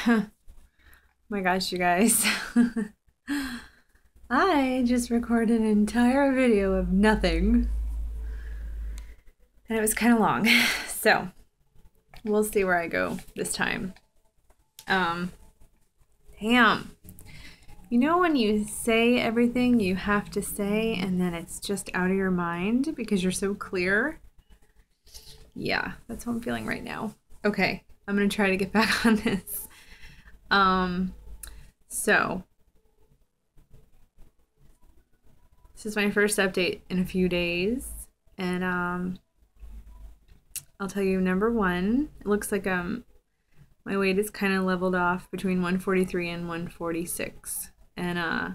My gosh, you guys. I just recorded an entire video of nothing. And it was kind of long. So, we'll see where I go this time. Damn. You know when you say everything you have to say and then it's just out of your mind because you're so clear? Yeah, that's what I'm feeling right now. Okay, I'm gonna try to get back on this. So this is my first update in a few days, and I'll tell you, number one, it looks like my weight is kind of leveled off between 143 and 146, and I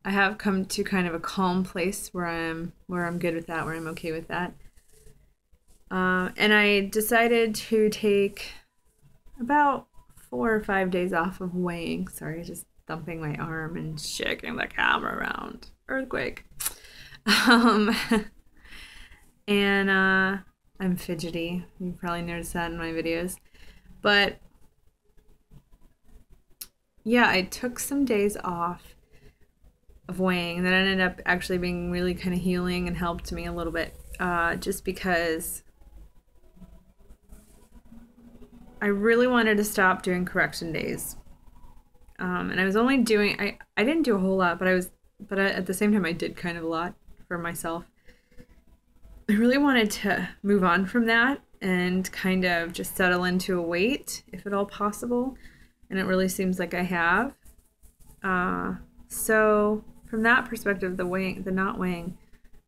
have come to kind of a calm place where I'm good with that, where I'm okay with that. And I decided to take about 4 or 5 days off of weighing. Sorry, just thumping my arm and shaking the camera around. Earthquake. And I'm fidgety. You probably noticed that in my videos. But yeah, I took some days off of weighing, and that ended up actually being really kind of healing and helped me a little bit, just because I really wanted to stop doing correction days. And I was only doing, I didn't do a whole lot, but at the same time I did kind of a lot for myself. I really wanted to move on from that and kind of just settle into a weight, if at all possible. And it really seems like I have. So from that perspective, the not weighing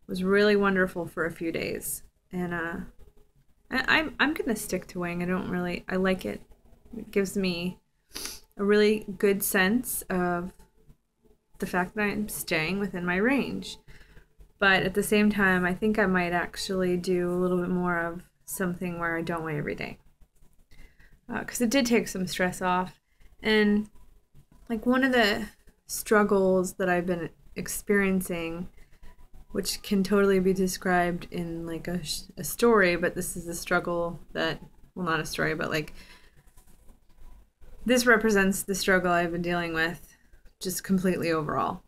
was really wonderful for a few days. And I'm gonna stick to weighing. I like it. It gives me a really good sense of the fact that I'm staying within my range. But at the same time, I think I might actually do a little bit more of something where I don't weigh every day. Because it did take some stress off. And like one of the struggles that I've been experiencing, which can totally be described in like a story, but this is a struggle that, well, not a story, but like this represents the struggle I've been dealing with just completely overall.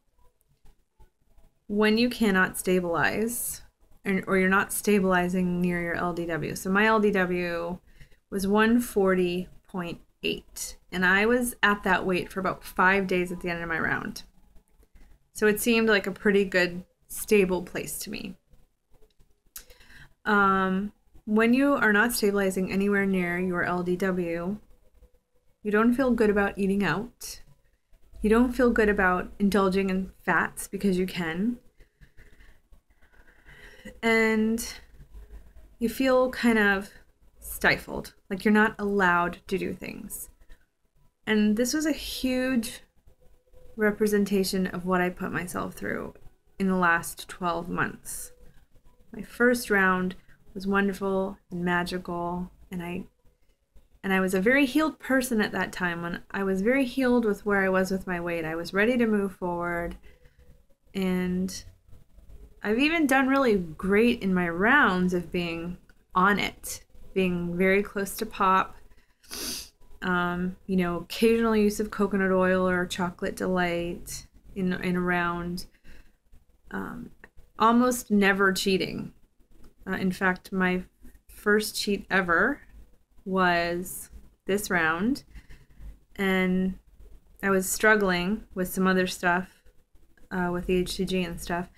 When you cannot stabilize, or you're not stabilizing near your LDW. So my LDW was 140.8, and I was at that weight for about 5 days at the end of my round. So it seemed like a pretty good, stable place to me. When you are not stabilizing anywhere near your LDW, you don't feel good about eating out. You don't feel good about indulging in fats because you can. And you feel kind of stifled, like you're not allowed to do things. And this was a huge representation of what I put myself through in the last 12 months. My first round was wonderful and magical, and I was a very healed person at that time. When I was very healed with where I was with my weight, I was ready to move forward, and I've even done really great in my rounds of being on it, being very close to pop. Occasional use of coconut oil or chocolate delight in a round. Almost never cheating. In fact, my first cheat ever was this round, and I was struggling with some other stuff, with the HCG and stuff,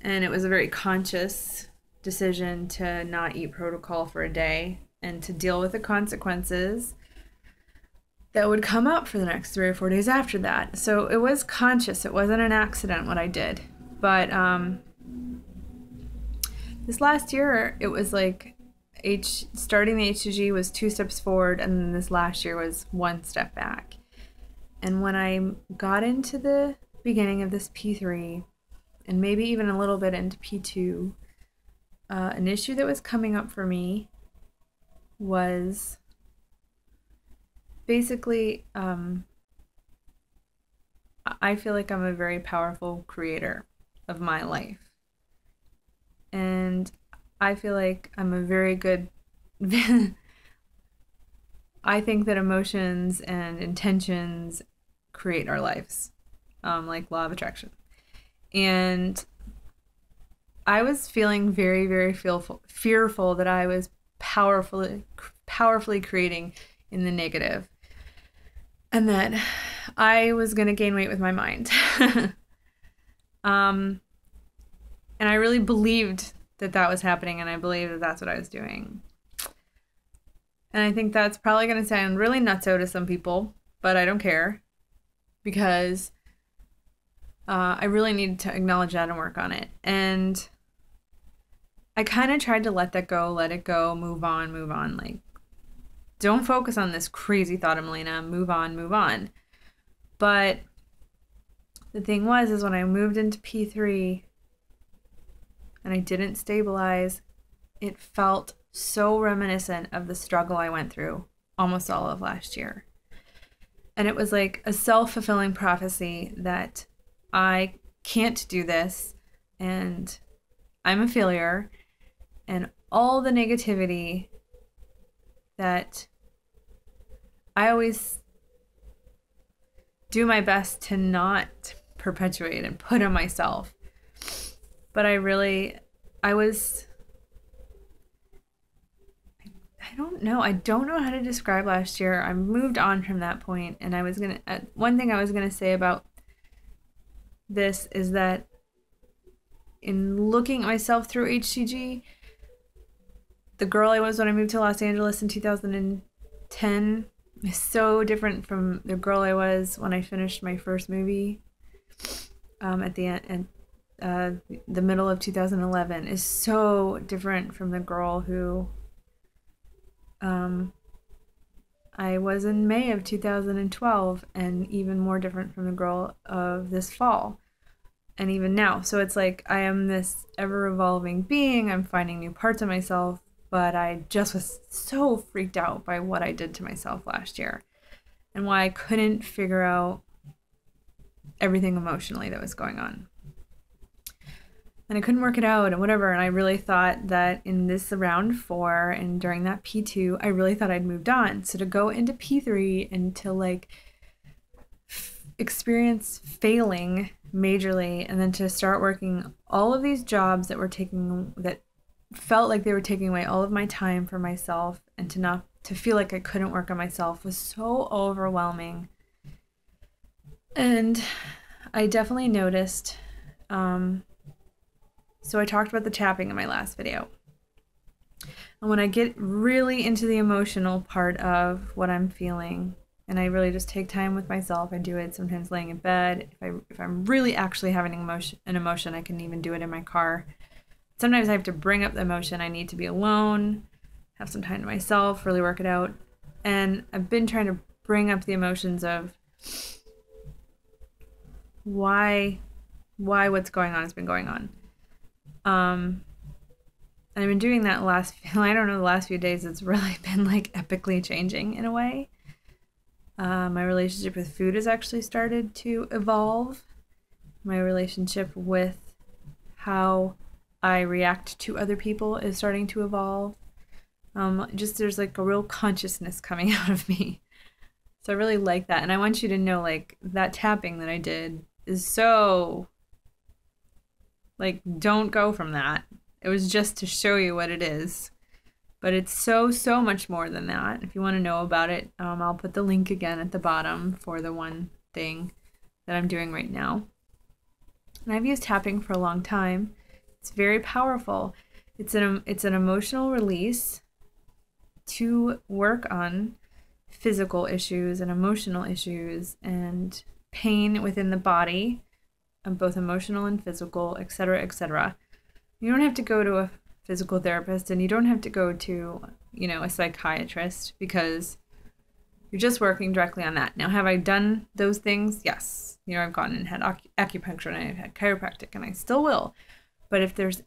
and it was a very conscious decision to not eat protocol for a day and to deal with the consequences that would come up for the next 3 or 4 days after that. So it was conscious. It wasn't an accident what I did. But this last year, it was like starting the HCG was 2 steps forward, and then this last year was 1 step back. And when I got into the beginning of this P3, and maybe even a little bit into P2, an issue that was coming up for me was basically, I feel like I'm a very powerful creator of my life. And I feel like I'm a very good I think that emotions and intentions create our lives, like law of attraction. And I was feeling very, very fearful that I was powerfully creating in the negative, and that I was going to gain weight with my mind. And I really believed that that was happening, and I believed that that's what I was doing. And I think that's probably going to sound really nutso to some people, but I don't care, because I really needed to acknowledge that and work on it. And I kind of tried to let that go, let it go, move on. Like, don't focus on this crazy thought of Melina, move on. But the thing is when I moved into P3 and I didn't stabilize, it felt so reminiscent of the struggle I went through almost all of last year. And it was like a self-fulfilling prophecy that I can't do this, and I'm a failure, and all the negativity that I always do my best to not perpetuate and put on myself. But I don't know. I don't know how to describe last year. I moved on from that point, and one thing I was gonna say about this is that in looking at myself through HCG, the girl I was when I moved to Los Angeles in 2010 is so different from the girl I was when I finished my first movie at the end, the middle of 2011 is so different from the girl who I was in May of 2012, and even more different from the girl of this fall, and even now. So it's like I am this ever-evolving being. I'm finding new parts of myself, but I just was so freaked out by what I did to myself last year and why I couldn't figure out everything emotionally that was going on. And I couldn't work it out and whatever. And I really thought that in this round 4 and during that P2, I really thought I'd moved on. So to go into P3 and to like experience failing majorly, and then to start working all of these jobs that felt like they were taking away all of my time for myself, and to feel like I couldn't work on myself was so overwhelming. And I definitely noticed, so I talked about the tapping in my last video. And when I get really into the emotional part of what I'm feeling, and I really just take time with myself, I do it sometimes laying in bed. If I'm really actually having an emotion, I can even do it in my car. Sometimes I have to bring up the emotion. I need to be alone, have some time to myself, really work it out. And I've been trying to bring up the emotions of why what's going on has been going on. And I've been doing that the last few days. It's really been like epically changing in a way. My relationship with food has actually started to evolve. My relationship with how I react to other people is starting to evolve. There's like a real consciousness coming out of me. So I really like that. And I want you to know, like, that tapping that I did is so, like, don't go from that. It was just to show you what it is. But it's so much more than that. If you want to know about it, I'll put the link again at the bottom for the one thing that I'm doing right now. And I've used tapping for a long time. It's very powerful. It's an emotional release to work on physical issues and emotional issues and pain within the body, both emotional and physical, etc., etc. You don't have to go to a physical therapist, and you don't have to go to, a psychiatrist, because you're just working directly on that. Now, have I done those things? Yes. I've gone and had acupuncture, and I've had chiropractic, and I still will. But if there's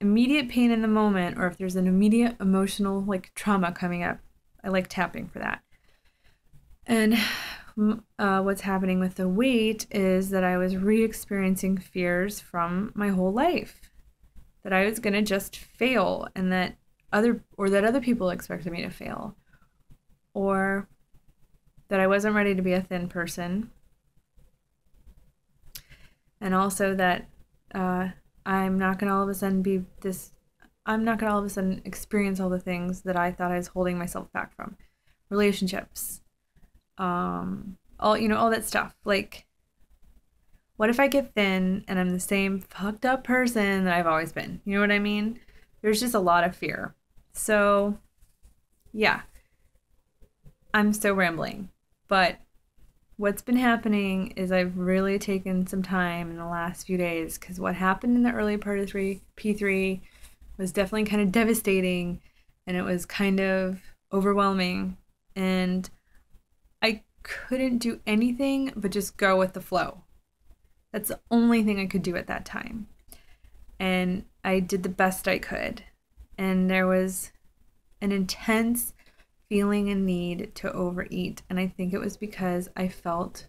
immediate pain in the moment, or if there's an immediate emotional trauma coming up, I like tapping for that. And what's happening with the weight is that I was re-experiencing fears from my whole life. That I was gonna just fail, and that other people expected me to fail, or that I wasn't ready to be a thin person, and also that I'm not gonna all of a sudden be this. I'm not gonna all of a sudden experience all the things that I thought I was holding myself back from, relationships, all that stuff. Like, what if I get thin and I'm the same fucked up person that I've always been? You know what I mean? There's just a lot of fear. So, yeah, I'm still rambling, but what's been happening is I've really taken some time in the last few days, because what happened in the early part of P3 was definitely kind of devastating, and it was kind of overwhelming, and I couldn't do anything but just go with the flow. That's the only thing I could do at that time. And I did the best I could. And there was an intense feeling and need to overeat. And I think it was because I felt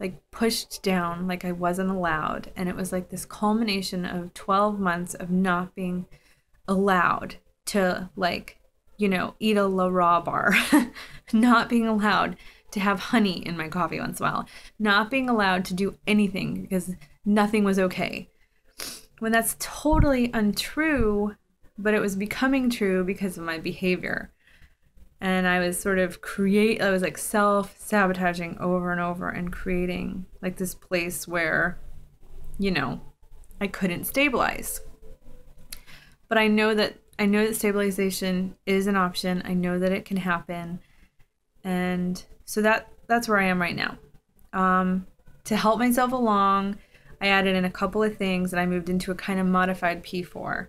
like pushed down, like I wasn't allowed. And it was like this culmination of 12 months of not being allowed to, like, eat a La Raw bar, not being allowed to have honey in my coffee once in a while, not being allowed to do anything because nothing was okay. When that's totally untrue, but it was becoming true because of my behavior. And I was sort of I was like self-sabotaging over and over and creating like this place where, I couldn't stabilize. But I know that stabilization is an option. I know that it can happen. And so that's where I am right now. To help myself along, I added in a couple of things and I moved into a kind of modified P4.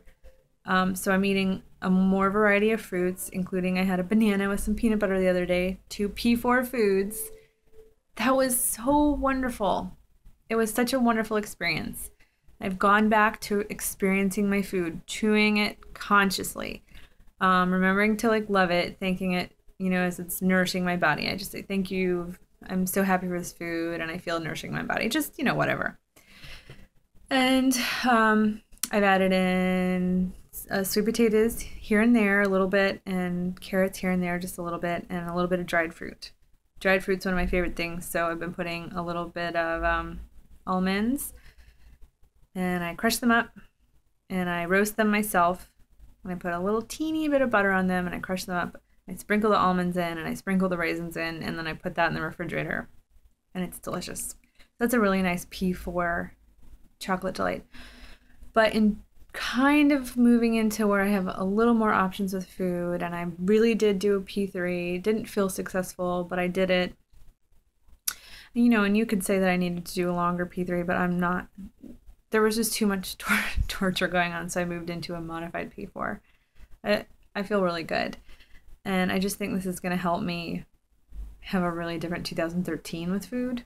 So I'm eating a more variety of fruits, including I had a banana with some peanut butter the other day, 2 P4 foods. That was so wonderful. It was such a wonderful experience. I've gone back to experiencing my food, chewing it consciously, remembering to like love it, thanking it, as it's nourishing my body. I just say, thank you. I'm so happy for this food and I feel nourishing my body. Just, whatever. And I've added in sweet potatoes here and there a little bit, and carrots here and there just a little bit, and a little bit of dried fruit. Dried fruit's one of my favorite things, so I've been putting a little bit of almonds, and I crush them up, and I roast them myself, and I put a little teeny bit of butter on them, and I crush them up. I sprinkle the almonds in, and I sprinkle the raisins in, and then I put that in the refrigerator, and it's delicious. That's a really nice P4 chocolate delight. But in kind of moving into where I have a little more options with food, and I really did do a P3, didn't feel successful, but I did it. And you could say that I needed to do a longer P3, but I'm not. There was just too much torture going on, so I moved into a modified P4. I feel really good, and I just think this is going to help me have a really different 2013 with food.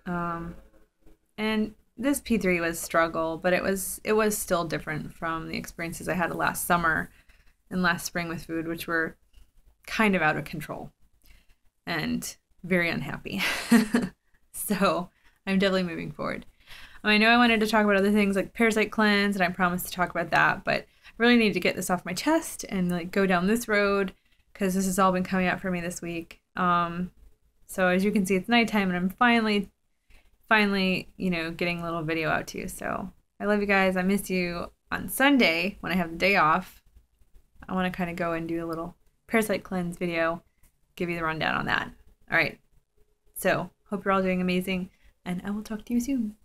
And this P3 was struggle, but it was still different from the experiences I had last summer and last spring with food, which were kind of out of control and very unhappy. So I'm definitely moving forward. I know I wanted to talk about other things like parasite cleanse, and I promised to talk about that, but I really need to get this off my chest and like go down this road, because this has all been coming up for me this week. So as you can see, it's nighttime, and I'm finally, getting a little video out to you. So I love you guys. I miss you. On Sunday, when I have the day off, I want to kind of go and do a little parasite cleanse video, give you the rundown on that. All right. So hope you're all doing amazing, and I will talk to you soon.